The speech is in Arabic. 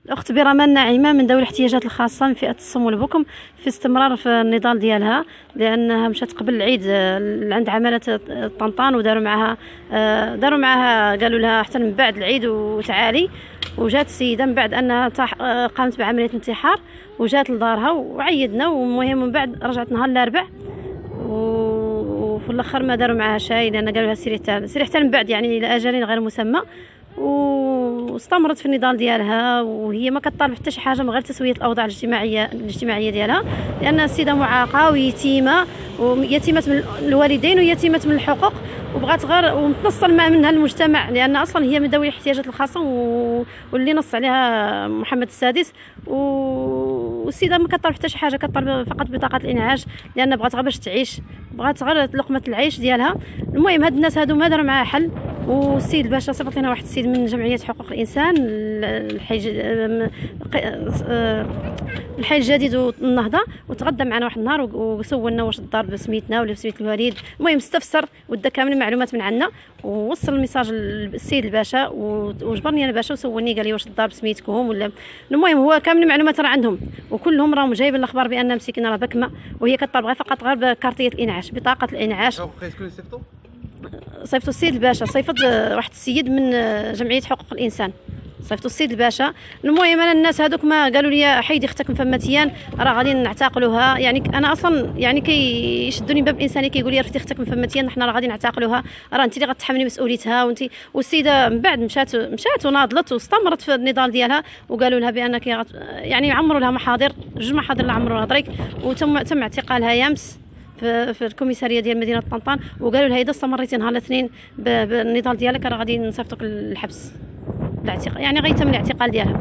الأخت برمان ناعمة من ذوي الاحتياجات الخاصة من فئة الصم والبكم في استمرار في النضال ديالها، لأنها مشات قبل العيد عند عمالة طنطان داروا معها قالوا لها حتى من بعد العيد وتعالي. وجات السيدة من بعد أنها قامت بعملية انتحار وجات لدارها وعيدنا، والمهم من بعد رجعت نهار الأربع وفي الآخر ما داروا معها شيء، لأن قالوا لها سيري حتى من بعد يعني إلى أجل غير مسمى. واستمرت في النضال ديالها وهي ما كطالب حتى شي حاجه من غير تسويه الاوضاع الاجتماعيه ديالها، لان السيده معاقه ويتيمه من الوالدين ويتيمه من الحقوق، وبغات غير ومتنصل منها المجتمع، لان اصلا هي من ذوي الاحتياجات الخاصه واللي نص عليها محمد السادس. والسيده ما كطالب حتى شي حاجه، كطالب فقط بطاقه الانعاش، لان بغات غير باش تعيش، بغات غير لقمه العيش ديالها. المهم هاد الناس هادو ما داروا معها حل. والسيد الباشا صيفط لنا واحد السيد من جمعيه حقوق الانسان الحي الجديد والنهضه، وتغدى معنا واحد النهار وسولنا واش الدار بسميتنا ولا بسميت الوالد. المهم استفسر ودا كامل المعلومات من عندنا ووصل الميساج للسيد الباشا وجبرني انا الباشا وسولني قال لي واش الدار بسميتكم ولا. المهم هو كامل المعلومات راه عندهم، وكلهم راهم جايبين الاخبار بان مسكينه راه بكمه، وهي كطلب فقط غير بكارتيه الانعاش بطاقه الانعاش. صيفطوا السيد الباشا، صيفط واحد السيد من جمعيه حقوق الانسان، صيفطوا السيد الباشا. المهم انا الناس هذوك ما قالوا لي حيدي اختك مفمتيان راه غادي نعتقلوها، يعني انا اصلا يعني كيشدوني باب انساني كيقول لي رفتي اختك مفمتيان حنا راه غادي نعتقلوها، راه انت اللي غتحملي مسؤوليتها وانت. والسيده من بعد مشات وناضلت واستمرت في النضال ديالها، وقالوا لها بانك يعني عمروا لها محاضر، جوج محاضر اللي عمروا لها طريق، وتم اعتقالها يامس في الكوميساريه ديال مدينه طنطان، وقالوا لها اذا استمريتي نهار الاثنين بالنضال ديالك راه غادي نصيفطوك للحبس، يعني غيتم الاعتقال ديالها.